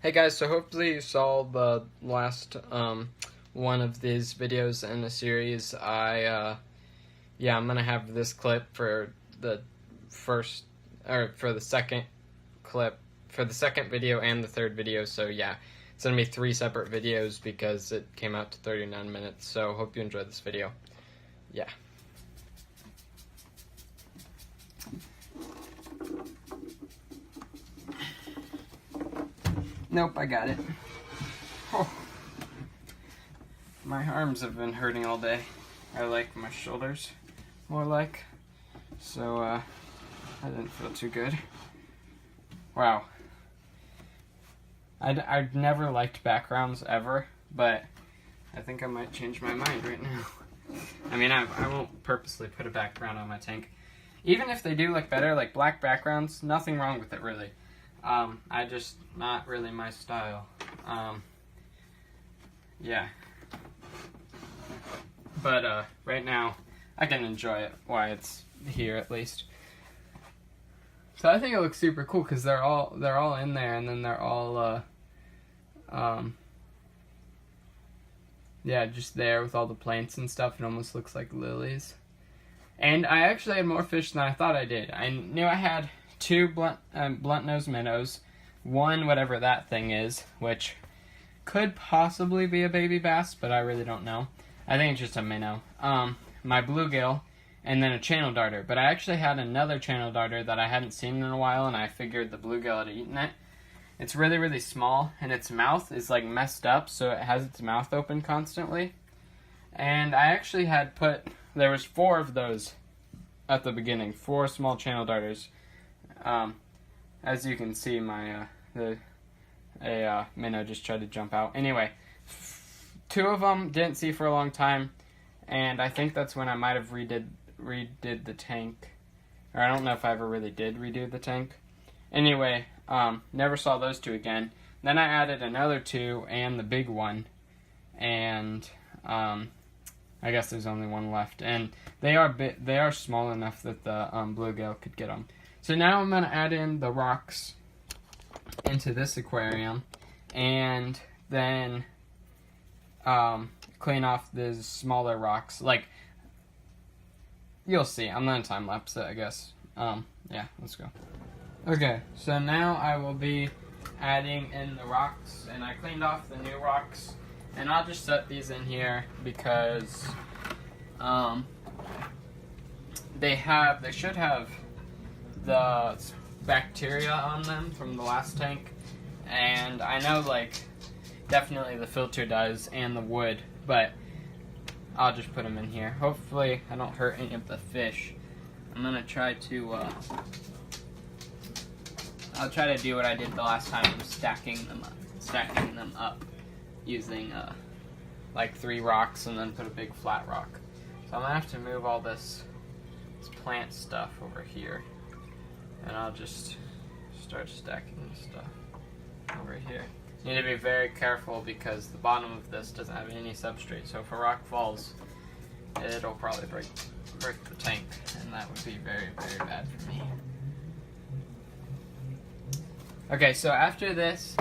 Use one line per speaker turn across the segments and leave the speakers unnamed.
Hey guys, so hopefully you saw the last one of these videos in a series. I'm gonna have this clip for the for the second clip, for the second video and the third video. So yeah, it's gonna be 3 separate videos because it came out to 39 minutes. So hope you enjoyed this video. Yeah. Nope, I got it. Oh. My arms have been hurting all day. I like my shoulders, more like. So, I didn't feel too good. Wow. I've never liked backgrounds ever, but I think I might change my mind right now. I mean, I won't purposely put a background on my tank. Even if they do look better, like black backgrounds, nothing wrong with it really. I just, not really my style. Yeah. But, right now, I can enjoy it while it's here at least. So I think it looks super cool because they're all in there, and then they're all, yeah, just there with all the plants and stuff. It almost looks like lilies. And I actually had more fish than I thought I did. I knew I had 2 blunt-nosed minnows, 1 whatever that thing is, which could possibly be a baby bass, but I really don't know. I think it's just a minnow. My bluegill, and then a channel darter. But I actually had another channel darter that I hadn't seen in a while, and I figured the bluegill had eaten it. It's really, really small, and its mouth is like messed up, so it has its mouth open constantly. And I actually had there was 4 of those at the beginning, 4 small channel darters. As you can see, my minnow just tried to jump out. Anyway, 2 of them didn't see for a long time, and I think that's when I might have redid the tank. Or I don't know if I ever really did redo the tank. Anyway, never saw those 2 again. Then I added another 2 and the big one, and I guess there's only 1 left. And they are small enough that the bluegill could get them. So now I'm going to add in the rocks into this aquarium, and then clean off the smaller rocks. Like, you'll see. I'm going to time lapse it, I guess. Yeah, let's go. Okay, so now I will be adding in the rocks, and I cleaned off the new rocks, and I'll just set these in here because they should have the bacteria on them from the last tank, and I know, like, definitely the filter does and the wood, but I'll just put them in here. Hopefully I don't hurt any of the fish. I'm gonna try to I'll try to do what I did the last time, stacking them up using like 3 rocks and then put a big flat rock. So I'm gonna have to move all this plant stuff over here, and I'll just start stacking the stuff over here. You need to be very careful because the bottom of this doesn't have any substrate, so if a rock falls, it'll probably break the tank, and that would be very, very bad for me. Okay, so after this,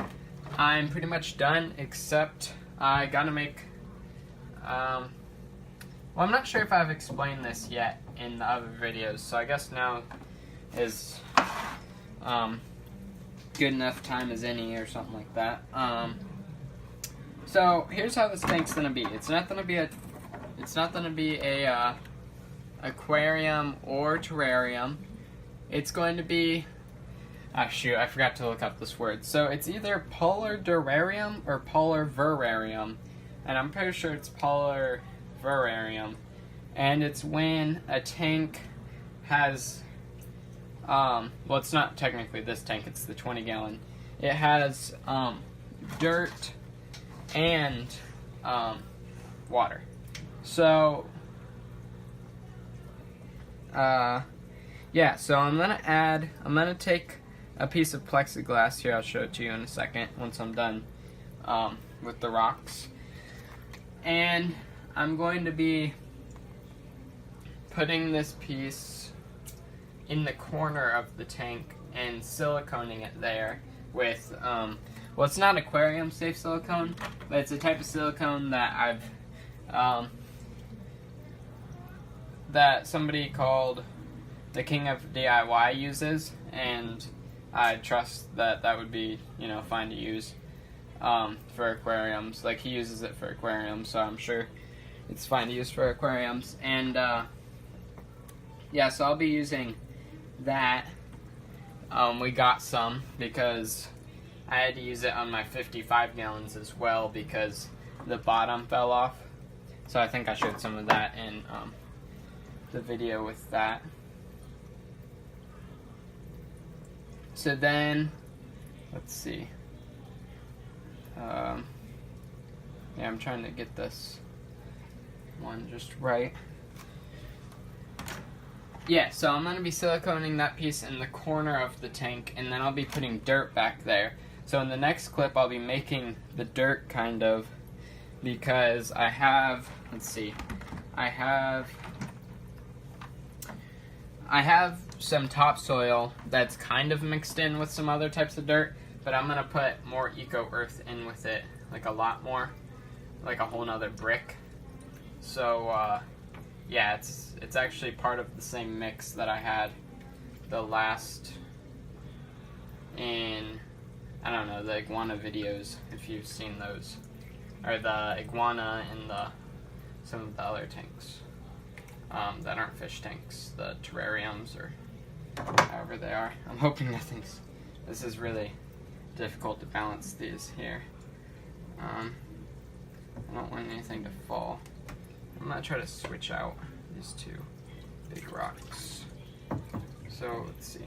I'm pretty much done, except I gotta make, well, I'm not sure if I've explained this yet in the other videos, so I guess now is good enough time as any or something like that. So here's how this tank's gonna be. It's not gonna be a aquarium or terrarium. It's going to be, shoot, I forgot to look up this word. So it's either Paludarium or Paludarium, and I'm pretty sure it's Paludarium. And it's when a tank has, well, it's not technically this tank, it's the 20-gallon. It has dirt and water. So, yeah, so I'm gonna take a piece of plexiglass here. I'll show it to you in a second once I'm done with the rocks. And I'm going to be putting this piece in the corner of the tank and siliconing it there with, well, well, it's not aquarium safe silicone, but it's a type of silicone that that somebody called the King of DIY uses, and I trust that that would be, you know, fine to use for aquariums. Like, he uses it for aquariums, so I'm sure it's fine to use for aquariums. And yeah, so I'll be using that. We got some because I had to use it on my 55 gallons as well because the bottom fell off. So I think I showed some of that in the video with that. So then, let's see. Yeah, I'm trying to get this one just right. Yeah, so I'm going to be siliconing that piece in the corner of the tank, and then I'll be putting dirt back there. So in the next clip, I'll be making the dirt, kind of, because I have, let's see, I have some topsoil that's kind of mixed in with some other types of dirt, but I'm going to put more eco earth in with it, like a lot more, like a whole nother brick. So, yeah, it's actually part of the same mix that I had the last in, I don't know, the iguana videos, if you've seen those, or the iguana and some of the other tanks that aren't fish tanks, the terrariums or however they are. I'm hoping this is really difficult to balance these here. I don't want anything to fall. I'm going to try to switch out these two big rocks. So, let's see.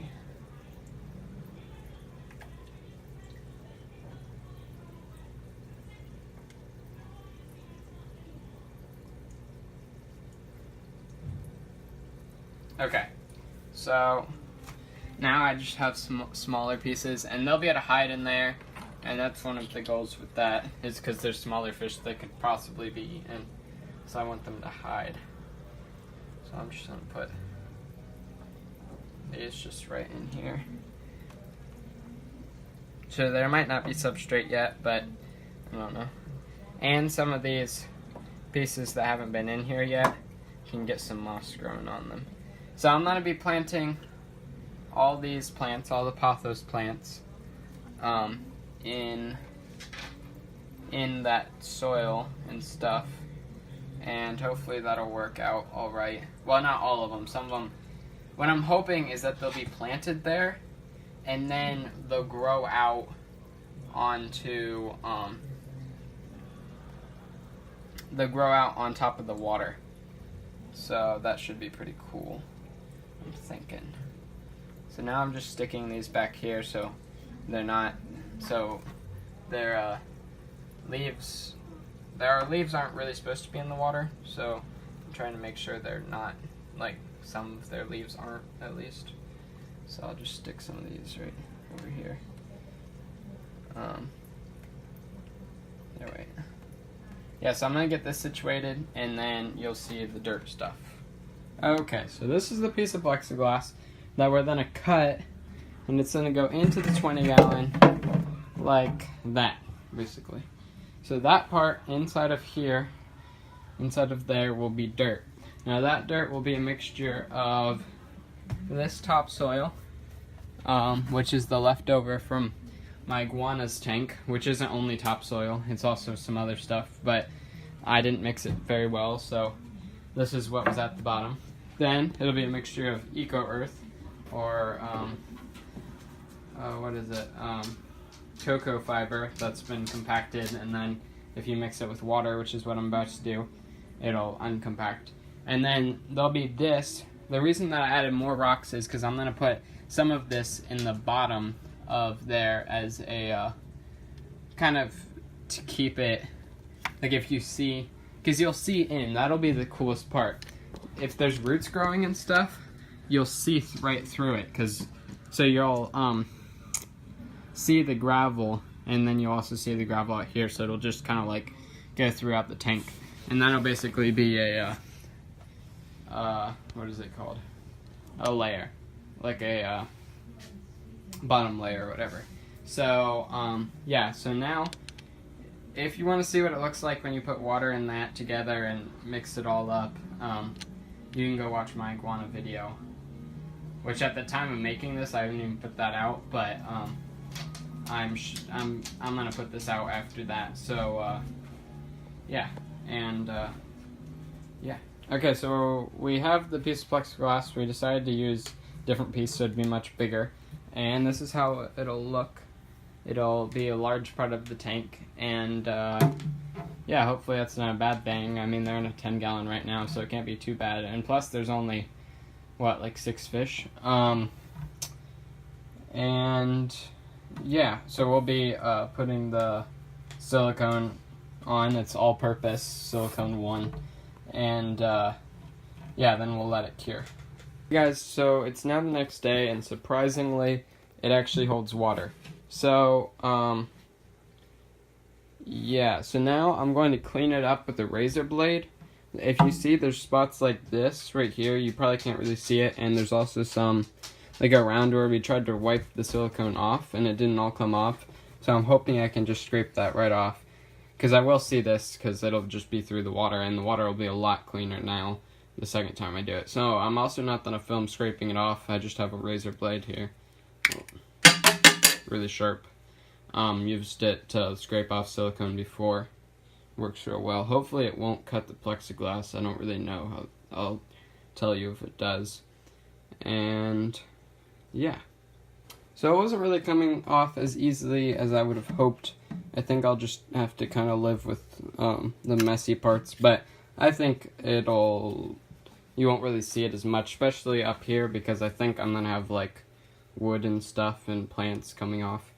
Okay, so now I just have some smaller pieces, and they'll be able to hide in there, and that's one of the goals with that, is because there's smaller fish that could possibly be eaten. So I want them to hide. So I'm just going to put these just right in here. So there might not be substrate yet, but I don't know. And some of these pieces that haven't been in here yet can get some moss growing on them. So I'm going to be planting all these plants, all the pothos plants, in that soil and stuff. And hopefully that'll work out all right. Well, not all of them. Some of them, what I'm hoping is that they'll be planted there, and then they'll grow out onto, they'll grow out on top of the water. So that should be pretty cool, I'm thinking. So now I'm just sticking these back here so they're not, so their leaves, their leaves aren't really supposed to be in the water, so I'm trying to make sure they're not, like some of their leaves aren't at least. So I'll just stick some of these right over here. There, wait. Yeah, so I'm gonna get this situated, and then you'll see the dirt stuff. Okay, so this is the piece of plexiglass that we're gonna cut, and it's gonna go into the 20-gallon like that, basically. So that part inside of here, inside of there, will be dirt. Now that dirt will be a mixture of this topsoil, which is the leftover from my iguana's tank, which isn't only topsoil, it's also some other stuff, but I didn't mix it very well, so this is what was at the bottom. Then it'll be a mixture of eco earth, or what is it, cocoa fiber that's been compacted, and then if you mix it with water, which is what I'm about to do, it'll uncompact. And then there'll be this. The reason that I added more rocks is because I'm going to put some of this in the bottom of there as a kind of to keep it, like if you see, because you'll see in, that'll be the coolest part. If there's roots growing and stuff, you'll see right through it, because so you'll see the gravel, and then you'll also see the gravel out here, so it'll just kind of like go throughout the tank, and that'll basically be a what is it called? A layer, like a bottom layer or whatever. So, yeah, so now, if you want to see what it looks like when you put water in that together and mix it all up, you can go watch my iguana video. Which at the time of making this, I didn't even put that out, but I'm gonna put this out after that. So yeah, and yeah. Okay, so we have the piece of plexiglass. We decided to use a different piece so it'd be much bigger, and this is how it'll look. It'll be a large part of the tank, and yeah, hopefully that's not a bad thing. I mean, they're in a 10-gallon right now, so it can't be too bad. And plus, there's only what, like 6 fish? And yeah, so we'll be putting the silicone on. It's all-purpose silicone 1, and yeah, then we'll let it cure. Guys, so it's now the next day, and surprisingly, it actually holds water. So, yeah, so now I'm going to clean it up with a razor blade. If you see, there's spots like this right here. You probably can't really see it, and there's also some like around where we tried to wipe the silicone off, and it didn't all come off. So I'm hoping I can just scrape that right off, because I will see this, because it'll just be through the water, and the water will be a lot cleaner now the second time I do it. So I'm also not going to film scraping it off. I just have a razor blade here. Really sharp. Used it to scrape off silicone before. Works real well. Hopefully it won't cut the plexiglass. I don't really know how. I'll tell you if it does. And yeah. So it wasn't really coming off as easily as I would have hoped. I think I'll just have to kind of live with the messy parts, but I think you won't really see it as much, especially up here, because I think I'm gonna have like wood and stuff and plants coming off.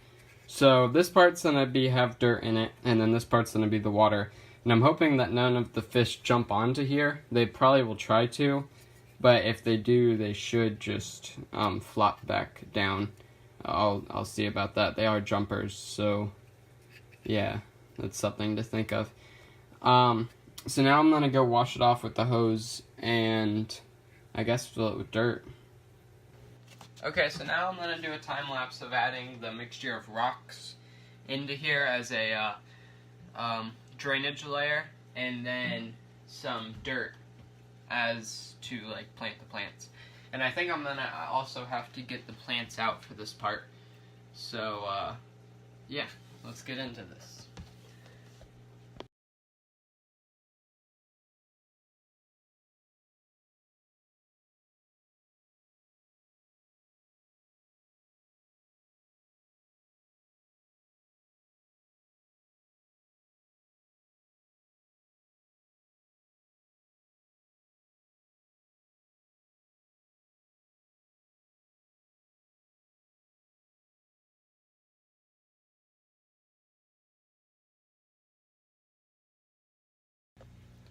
So this part's gonna have dirt in it, and then this part's gonna be the water. And I'm hoping that none of the fish jump onto here. They probably will try to, but if they do, they should just flop back down. I'll see about that. They are jumpers, so yeah, that's something to think of. So now I'm gonna go wash it off with the hose and I guess fill it with dirt. Okay, so now I'm going to do a time lapse of adding the mixture of rocks into here as a drainage layer, and then some dirt as to like plant the plants. And I think I'm going to also have to get the plants out for this part. So yeah, let's get into this.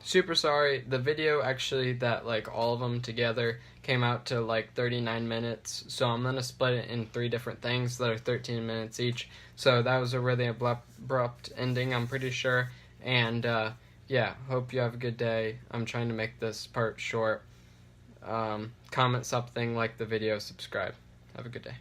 Super sorry, the video actually that like all of them together came out to like 39 minutes, so I'm gonna split it in 3 different things that are 13 minutes each. So that was a really abrupt ending, I'm pretty sure. And yeah, hope you have a good day. I'm trying to make this part short. Comment something, like the video, subscribe. Have a good day.